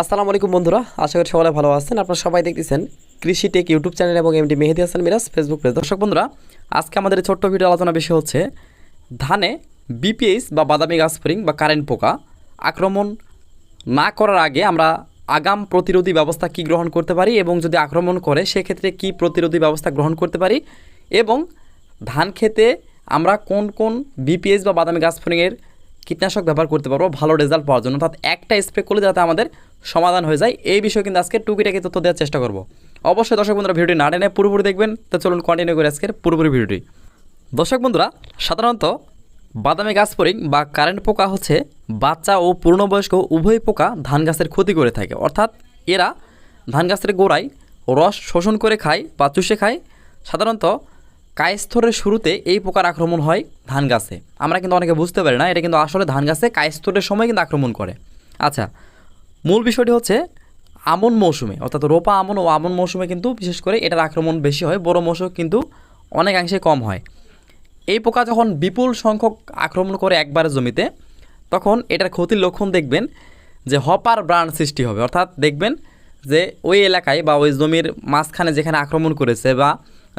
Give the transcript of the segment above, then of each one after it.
আসসালামু আলাইকুম বন্ধুরা, আশা করি সকলে ভালো আছেন। আপনারা সবাই দেখতেছেন কৃষি টেক ইউটিউব চ্যানেল এবং MD Mehedi Hasan Miraj Facebook page. দর্শক বন্ধুরা, আজকে আমাদের এই ছোট্ট ভিডিও আলোচনা বিষয় হচ্ছে ধানে বিপিএস বা বাদামি গাছফড়িং বা কারেন্ট পোকা আক্রমণ না করার আগে আমরা আগাম প্রতিরোধী ব্যবস্থা কি গ্রহণ করতে পারি এবং যদি আক্রমণ করে সেক্ষেত্রে কি প্রতিরোধী ব্যবস্থা গ্রহণ করতে পারি এবং ধান খেতে আমরা কোন কোন বিপিএস বা বাদামি গাছফড়িংয়ের কীটনাশক ব্যবহার করতে পারবো ভালো রেজাল্ট পাওয়ার জন্য, অর্থাৎ একটা স্প্রে করলে যাতে আমাদের সমাধান হয়ে যায় এই বিষয়ে কিন্তু আজকে টুকিটাকি তথ্য দেওয়ার চেষ্টা করব। অবশ্যই দর্শক বন্ধুরা ভিডিওটি না টেনে পুরোপুরি দেখবেন। তো চলুন কন্টিনিউ করে আজকের পুরোপুরি ভিডিওটি। দর্শক বন্ধুরা, সাধারণত বাদামি গাছফড়িং বা কারেন্ট পোকা হচ্ছে বাচ্চা ও পূর্ণবয়স্ক উভয় পোকা ধান গাছের ক্ষতি করে থাকে, অর্থাৎ এরা ধান গাছের গোড়ায় রস শোষণ করে খায় বা চুষে খায়। সাধারণত কায়স্থরের শুরুতে এই পোকার আক্রমণ হয় ধান গাছে। আমরা কিন্তু অনেকে বুঝতে পারি না, এটা কিন্তু আসলে ধান গাছে কায়স্থরের সময় কিন্তু আক্রমণ করে। আচ্ছা, মূল বিষয়টি হচ্ছে আমন মৌসুমে, অর্থাৎ রোপা আমন ও আমন মৌসুমে কিন্তু বিশেষ করে এটার আক্রমণ বেশি হয়, বড় মৌসুমে কিন্তু অনেকাংশে কম হয়। এই পোকা যখন বিপুল সংখ্যক আক্রমণ করে একবারে জমিতে, তখন এটার ক্ষতির লক্ষণ দেখবেন যে হপার ব্রান্ড সৃষ্টি হবে, অর্থাৎ দেখবেন যে ওই এলাকায় বা ওই জমির মাঝখানে যেখানে আক্রমণ করেছে বা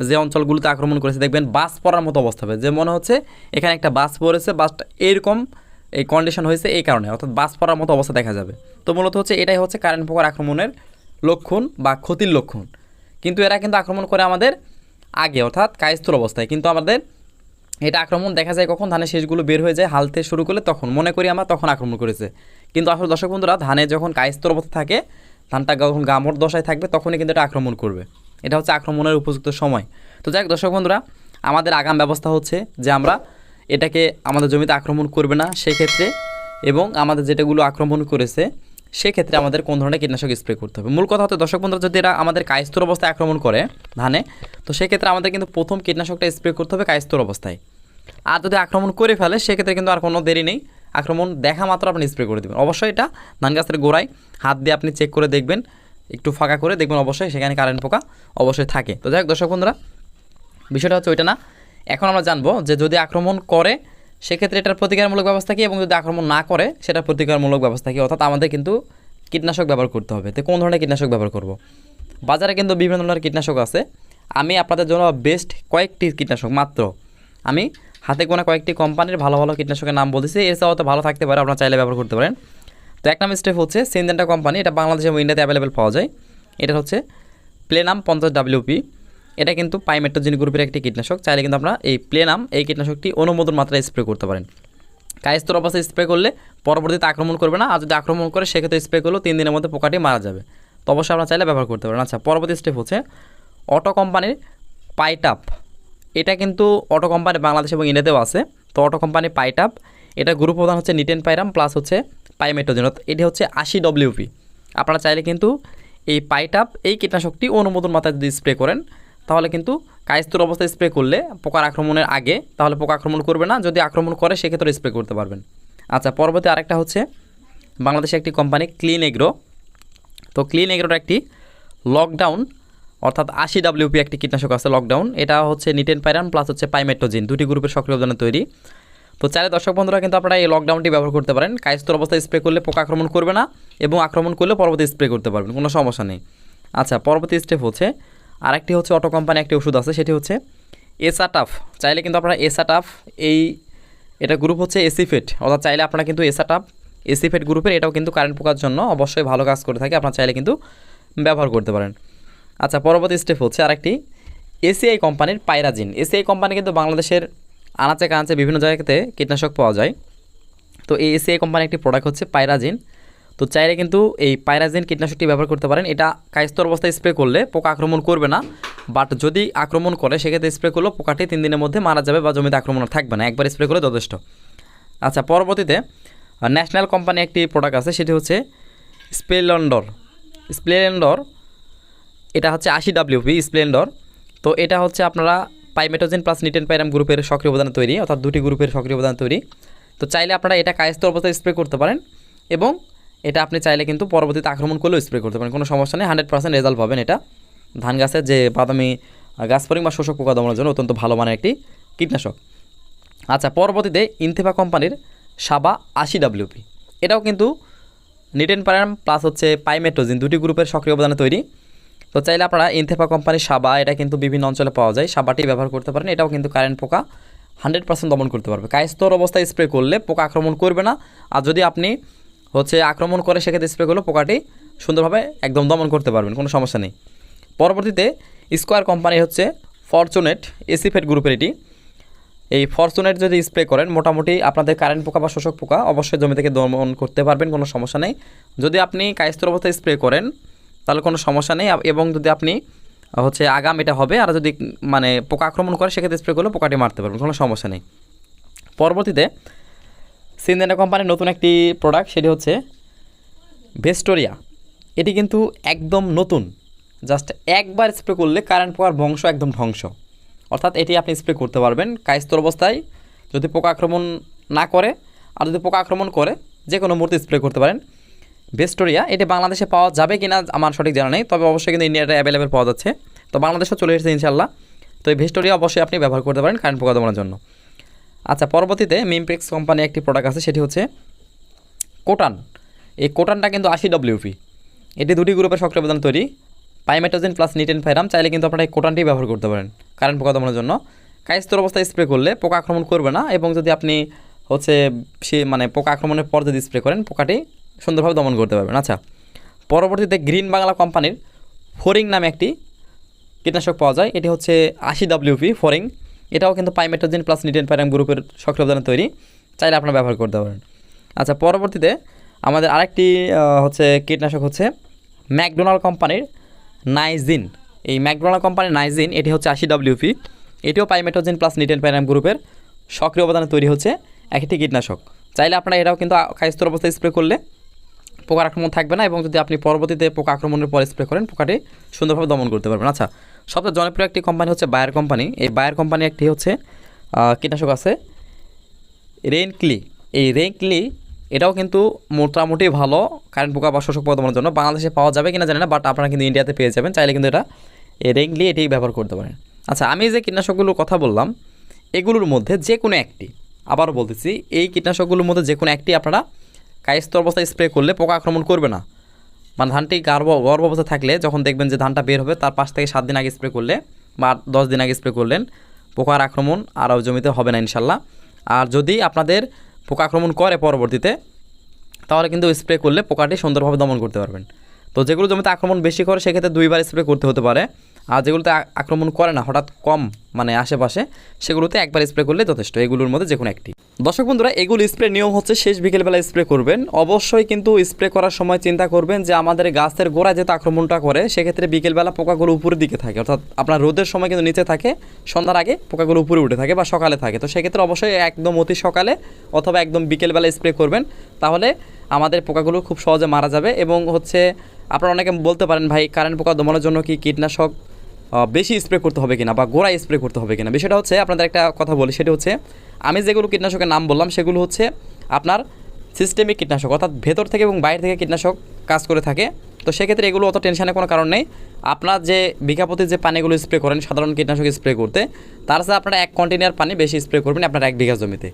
যে অঞ্চলগুলোতে আক্রমণ করেছে দেখবেন বাস পড়ার মতো অবস্থা হবে, যে মনে হচ্ছে এখানে একটা বাস পড়েছে, বাসটা এরকম এই কন্ডিশন হয়েছে এই কারণে, অর্থাৎ বাস পড়ার মতো অবস্থা দেখা যাবে। তো মূলত হচ্ছে এটাই হচ্ছে কারেন্ট পোকার আক্রমণের লক্ষণ বা ক্ষতির লক্ষণ। কিন্তু এরা কিন্তু আক্রমণ করে আমাদের আগে, অর্থাৎ কায়স্থর অবস্থায়, কিন্তু আমাদের এটা আক্রমণ দেখা যায় কখন ধানের শেষগুলো বের হয়ে যায় হালতে শুরু করলে, তখন মনে করি আমরা তখন আক্রমণ করেছে। কিন্তু আসলে দর্শক বন্ধুরা, ধানে যখন কায়স্থর অবস্থা থাকে, ধানটা যখন গামর দশায় থাকবে তখনই কিন্তু এটা আক্রমণ করবে। এটা হচ্ছে আক্রমণের উপযুক্ত সময়। তো যাই হোক দর্শক বন্ধুরা, আমাদের আগাম ব্যবস্থা হচ্ছে যে আমরা এটাকে আমাদের জমিতে আক্রমণ করবে না সেক্ষেত্রে, এবং আমাদের যেটাগুলো আক্রমণ করেছে সেক্ষেত্রে আমাদের কোন ধরনের কীটনাশক স্প্রে করতে হবে। মূল কথা হচ্ছে দর্শক বন্ধুরা, যদি এরা আমাদের কায়স্থর অবস্থায় আক্রমণ করে ধানে, তো সেক্ষেত্রে আমাদের কিন্তু প্রথম কীটনাশকটা স্প্রে করতে হবে কায়স্থর অবস্থায়। আর যদি আক্রমণ করে ফেলে সেক্ষেত্রে কিন্তু আর কোনো দেরি নেই, আক্রমণ দেখা মাত্র আপনি স্প্রে করে দেবেন। অবশ্যই এটা ধান গাছের গোড়ায় হাত দিয়ে আপনি চেক করে দেখবেন, একটু ফাঁকা করে দেখবেন অবশ্যই সেখানে কারেন্ট পোকা অবশ্যই থাকে। তো যাই হোক দর্শক বন্ধুরা, বিষয়টা হচ্ছে ওইটা না। এখন আমরা জানবো যে যদি আক্রমণ করে সেক্ষেত্রে এটার প্রতিকারমূলক ব্যবস্থা কী, এবং যদি আক্রমণ না করে সেটার প্রতিকারমূলক ব্যবস্থা কী, অর্থাৎ আমাদের কিন্তু কীটনাশক ব্যবহার করতে হবে। তো কোন ধরনের কীটনাশক ব্যবহার করব? বাজারে কিন্তু বিভিন্ন ধরনের কীটনাশক আছে। আমি আপনাদের জন্য বেস্ট কয়েকটি কীটনাশক মাত্র আমি হাতে গোনা কয়েকটি কোম্পানির ভালো ভালো কীটনাশকের নাম বলতেছি, এছাড়াও তো ভালো থাকতে পারে, আপনারা চাইলে ব্যবহার করতে পারেন। তো এক নাম্বার স্টেপ হচ্ছে সিনজেন্টা কোম্পানি, এটা বাংলাদেশ এবং ইন্ডিয়াতে অ্যাভেলেবেল পাওয়া যায়। এটা হচ্ছে প্লেনাম 50WP, এটা কিন্তু পাইমেট্রোজিন গ্রুপের একটি কীটনাশক। চাইলে কিন্তু আপনারা এই প্লেনাম এই কীটনাশকটি অনুমোদন মাত্রায় স্প্রে করতে পারেন। কায়স্থর অবস্থায় স্প্রে করলে পরবর্তীতে আক্রমণ করবে না, আর যদি আক্রমণ করে সেক্ষেত্রে স্প্রে করলেও 3 দিনের মধ্যে পোকাটি মারা যাবে। তো অবশ্যই আপনারা চাইলে ব্যবহার করতে পারেন। আচ্ছা, পরবর্তী স্টেপ হচ্ছে অটো কোম্পানির পাইটাপ, এটা কিন্তু অটো কোম্পানি বাংলাদেশ এবং ইন্ডিয়াতেও আছে। তো অটো কোম্পানি পাইটাপ, এটা গ্রুপ প্রধান হচ্ছে নিটেন পাইরাম প্লাস হচ্ছে পাইমেট্রোজিন, এটি হচ্ছে 80WP। আপনারা চাইলে কিন্তু এই পাইটাপ এই কীটনাশকটি অনুমোদন মাত্রায় যদি স্প্রে করেন তাহলে কিন্তু কায়স্থর অবস্থায় স্প্রে করলে পোকার আক্রমণের আগে তাহলে পোকা আক্রমণ করবে না, যদি আক্রমণ করে সেক্ষেত্রে স্প্রে করতে পারবেন। আচ্ছা, পরবর্তী আরেকটা হচ্ছে বাংলাদেশে একটি কোম্পানি ক্লিন এগ্রো। তো ক্লিন এগ্রোর একটি লকডাউন অর্থাৎ 80WP একটি কীটনাশক আছে লকডাউন, এটা হচ্ছে নিটেন পাইরাম প্লাস হচ্ছে পাইমেট্রোজিন, দুটি গ্রুপের সক্রিয় উপাদানে তৈরি। তো চাইলে দর্শক বন্ধুরা কিন্তু আপনারা এই লকডাউনটি ব্যবহার করতে পারেন। কায়স্থর অবস্থায় স্প্রে করলে পোকা আক্রমণ করবে না, এবং আক্রমণ করলে পরবর্তী স্প্রে করতে পারবেন, কোনো সমস্যা নেই। আচ্ছা, পরবর্তী স্টেপ হচ্ছে আরেকটি হচ্ছে অটো কোম্পানি একটি ওষুধ আছে, সেটি হচ্ছে এসাটাফ। চাইলে কিন্তু আপনারা এসাটাফ এটা গ্রুপ হচ্ছে এসিফেট, অর্থাৎ চাইলে আপনারা কিন্তু এসাটাফ এসিফেট গ্রুপের, এটাও কিন্তু কারেন্ট পোকার জন্য অবশ্যই ভালো কাজ করে থাকে, আপনারা চাইলে কিন্তু ব্যবহার করতে পারেন। আচ্ছা, পরবর্তী স্টেপ হচ্ছে আরেকটি এসিআই কোম্পানির পাইরাজিন। এসিআই কোম্পানি কিন্তু বাংলাদেশের আনাচে কানাচে বিভিন্ন জায়গাতে কীটনাশক পাওয়া যায়। তো এই এসিআই কোম্পানির একটি প্রোডাক্ট হচ্ছে পাইরাজিন। তো চাইলে কিন্তু এই পাইরাজিন কীটনাশকটি ব্যবহার করতে পারেন। এটা কায়স্থর অবস্থায় স্প্রে করলে পোকা আক্রমণ করবে না, বাট যদি আক্রমণ করে সেক্ষেত্রে স্প্রে করলেও পোকাটি 3 দিনের মধ্যে মারা যাবে বা জমিতে আক্রমণ থাকবে না, একবার স্প্রে করে যথেষ্ট। আচ্ছা, পরবর্তীতে ন্যাশনাল কোম্পানি একটি প্রোডাক্ট আছে, সেটি হচ্ছে স্প্লেন্ডর, এটা হচ্ছে 80WP স্প্লেন্ডর। তো এটা হচ্ছে আপনারা পাইমেট্রোজিন প্লাস নিটেন পাইরাম গ্রুপের সক্রিয় উপাদান তৈরি, অর্থাৎ দুটি গ্রুপের সক্রিয় উপাদান তৈরি। তো চাইলে আপনারা এটা কায়স্থর অবস্থায় স্প্রে করতে পারেন, এবং এটা আপনি চাইলে কিন্তু পরবর্তীতে আক্রমণ করলেও স্প্রে করতে পারেন, কোনো সমস্যা নেই, 100% রেজাল্ট পাবেন। এটা ধান গাছের যে বাদামি গাছফড়িং বা শোষক পোকা দমনের জন্য অত্যন্ত ভালো মানের একটি কীটনাশক। আচ্ছা, পরবর্তীতে ইনথেফা কোম্পানির সাবা 80WP, এটাও কিন্তু নিটেনপারাম প্লাস হচ্ছে পাইমেট্রোজিন দুটি গ্রুপের সক্রিয় উপাদানে তৈরি। তো চাইলে আপনারা ইনথেপা কোম্পানির সাবা, এটা কিন্তু বিভিন্ন অঞ্চলে পাওয়া যায়, সাবাটি ব্যবহার করতে পারেন। এটাও কিন্তু কারেন্ট পোকা 100% দমন করতে পারবে। কায়স্তর অবস্থায় স্প্রে করলে পোকা আক্রমণ করবে না, আর যদি আপনি হচ্ছে আক্রমণ করে সেক্ষেত্রে স্প্রে করলে পোকাটি সুন্দরভাবে একদম দমন করতে পারবেন, কোনো সমস্যা নেই। পরবর্তীতে স্কোয়ার কোম্পানি হচ্ছে ফরচুনেট এসিফেট গ্রুপের এটি। এই ফরচুনেট যদি স্প্রে করেন মোটামুটি আপনাদের কারেন্ট পোকা বা শোষক পোকা অবশ্যই জমি থেকে দমন করতে পারবেন, কোনো সমস্যা নেই। যদি আপনি কায়স্তর অবস্থায় স্প্রে করেন তাহলে কোনো সমস্যা নেই, এবং যদি আপনি হচ্ছে আগাম এটা হবে, আর যদি মানে পোকা আক্রমণ করে সেক্ষেত্রে স্প্রে করলে পোকাটি মারতে পারবেন, কোনো সমস্যা নেই। পরবর্তীতে সিনজেনা কোম্পানির নতুন একটি প্রোডাক্ট, সেটি হচ্ছে ভেস্টোরিয়া। এটি কিন্তু একদম নতুন, জাস্ট একবার স্প্রে করলে কারেন্ট পোকার বংশ একদম ধ্বংস। অর্থাৎ এটি আপনি স্প্রে করতে পারবেন কায়স্তর অবস্থায় যদি পোকা আক্রমণ না করে, আর যদি পোকা আক্রমণ করে যে কোনো মুহূর্তে স্প্রে করতে পারেন। ভেস্টোরিয়া এটি বাংলাদেশে পাওয়া যাবে কিনা আমার সঠিক জানা নেই, তবে অবশ্যই কিন্তু ইন্ডিয়াতে অ্যাভেলেবেল পাওয়া যাচ্ছে, তো বাংলাদেশেও চলে এসেছে ইনশাল্লাহ। তো এই ভেস্টোরিয়া অবশ্যই আপনি ব্যবহার করতে পারেন কারেন্ট পোকা দমনের জন্য। আচ্ছা, পরবর্তীতে মিমপ্রেক্স কোম্পানি একটি প্রোডাক্ট আছে, সেটি হচ্ছে কোটান। এই কোটানটা কিন্তু 80WP, এটি দুটি গ্রুপের সক্রিয় উপাদান তৈরি, পাইমেট্রোজিন প্লাস নিটেনপারাম। চাইলে কিন্তু আপনারা এই কোটানটি ব্যবহার করতে পারেন কারেন্ট পোকা দমনের জন্য। কায়স্তর অবস্থায় স্প্রে করলে পোকা আক্রমণ করবে না, এবং যদি আপনি হচ্ছে সে মানে পোকা আক্রমণের পর যদি স্প্রে করেন পোকাটি সুন্দরভাবে দমন করতে পারবেন। আচ্ছা, পরবর্তীতে গ্রিন বাংলা কোম্পানির ফোরিং নামে একটি কীটনাশক পাওয়া যায়, এটি হচ্ছে 80WP ফোরিং। এটাও কিন্তু পাইমেট্রোজিন প্লাস নিটেনপারাম গ্রুপের সক্রিয় উপাদানে তৈরি, চাইলে আপনারা ব্যবহার করতে পারেন। আচ্ছা, পরবর্তীতে আমাদের আরেকটি হচ্ছে কীটনাশক হচ্ছে ম্যাকডোনাল্ড কোম্পানির নাইজিন। এই ম্যাকডোনাল্ড কোম্পানির নাইজিন এটি হচ্ছে 80WP, এটিও পাইমেট্রোজিন প্লাস নিটেনপারাম গ্রুপের সক্রিয় উপাদানে তৈরি হচ্ছে একটি কীটনাশক। চাইলে আপনারা এটাও কিন্তু কায়স্তর অবস্থায় স্প্রে করলে পোকার আক্রমণ থাকবে না, এবং যদি আপনি পরবর্তীতে পোকা আক্রমণের পরে স্প্রে করেন পোকাটি সুন্দরভাবে দমন করতে পারবেন। আচ্ছা, সবচেয়ে জনপ্রিয় একটি কোম্পানি হচ্ছে বায়ার কোম্পানি। এই বায়ার কোম্পানি একটি হচ্ছে কীটনাশক আছে রেইনক্লি। এই রেইনক্লি এটাও কিন্তু মোটামুটি ভালো কারেন্ট পোকা বা শোষক পোকা দমনের জন্য। বাংলাদেশে পাওয়া যাবে কিনা জানি না, বাট আপনারা কিন্তু ইন্ডিয়াতে পেয়ে যাবেন, চাইলে কিন্তু এটা এই রেইনক্লি এটি ব্যবহার করতে পারেন। আচ্ছা, আমি যে কীটনাশকগুলোর কথা বললাম এগুলোর মধ্যে যে কোনো একটি, আবারও বলতেছি, এই কীটনাশকগুলোর মধ্যে যে কোনো একটি আপনারা কায়স্তর অবস্থায় স্প্রে করলে পোকা আক্রমণ করবে না। মানে ধানটি গর্ভ অবস্থা থাকলে যখন দেখবেন যে ধানটা বের হবে তার 5 থেকে 7 দিন আগে স্প্রে করলে বা 10 দিন আগে স্প্রে করলেন পোকার আক্রমণ আর জমিতে হবে না ইনশাল্লাহ। আর যদি আপনাদের পোকা আক্রমণ করে পরবর্তীতে, তাহলে কিন্তু স্প্রে করলে পোকাটি সুন্দরভাবে দমন করতে পারবেন। তো যেগুলো জমিতে আক্রমণ বেশি করে সেক্ষেত্রে 2বার স্প্রে করতে হতে পারে, আর যেগুলোতে আক্রমণ করে না হঠাৎ কম মানে আশেপাশে, সেগুলোতে একবার স্প্রে করলে যথেষ্ট, এগুলোর মধ্যে যে কোনো একটি। দর্শক বন্ধুরা, এগুলো স্প্রে নিয়ম হচ্ছে শেষ বিকেলবেলা স্প্রে করবেন। অবশ্যই কিন্তু স্প্রে করার সময় চিন্তা করবেন যে আমাদের গাছের গোড়ায় যেহেতু আক্রমণটা করে সেক্ষেত্রে বিকেলবেলা পোকাগুলো উপরের দিকে থাকে, অর্থাৎ আপনার রোদের সময় কিন্তু নিচে থাকে, সন্ধ্যার আগে পোকাগুলো উপরে উঠে থাকে বা সকালে থাকে। তো সেক্ষেত্রে অবশ্যই একদম অতি সকালে অথবা একদম বিকেলবেলা স্প্রে করবেন, তাহলে আমাদের পোকাগুলো খুব সহজে মারা যাবে। এবং হচ্ছে আপনারা অনেকে বলতে পারেন ভাই কারেন্ট পোকা দমনের জন্য কি কীটনাশক বেশি স্প্রে করতে হবে কিনা বা গোড়ায় স্প্রে করতে হবে কিনা। বিষয়টা হচ্ছে আপনাদের একটা কথা বলি, সেটা হচ্ছে আমি যেগুলো কীটনাশকের নাম বললাম সেগুলো হচ্ছে আপনার সিস্টেমিক কীটনাশক, অর্থাৎ ভেতর থেকে এবং বাইরে থেকে কীটনাশক কাজ করে থাকে। তো সেক্ষেত্রে এগুলো অত টেনশনের কোনো কারণ নেই। আপনার যে বিঘা প্রতি যে পানিগুলো স্প্রে করেন সাধারণ কীটনাশক স্প্রে করতে, তার সাথে আপনারা 1 কন্টেনার পানি বেশি স্প্রে করবেন আপনার 1 বিঘা জমিতে।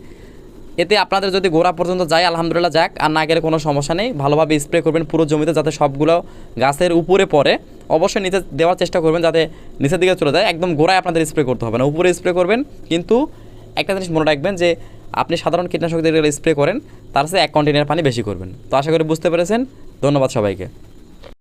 এতে আপনাদের যদি গোড়া পর্যন্ত যায় আলহামদুলিল্লাহ যাক, আর না গেলে কোনো সমস্যা নেই। ভালোভাবে স্প্রে করবেন পুরো জমিতে যাতে সবগুলো গাছের উপরে পড়ে। অবশ্যই নিচে দেওয়ার চেষ্টা করবেন যাতে নিচের দিকে চলে যায়, একদম গোড়ায় আপনাদের স্প্রে করতে হবে না, উপরে স্প্রে করবেন। কিন্তু একটা জিনিস মনে রাখবেন যে আপনি সাধারণ কীটনাশক দিয়ে স্প্রে করেন তার সাথে 1 কন্টেনার পানি বেশি করবেন। তো আশা করি বুঝতে পেরেছেন। ধন্যবাদ সবাইকে।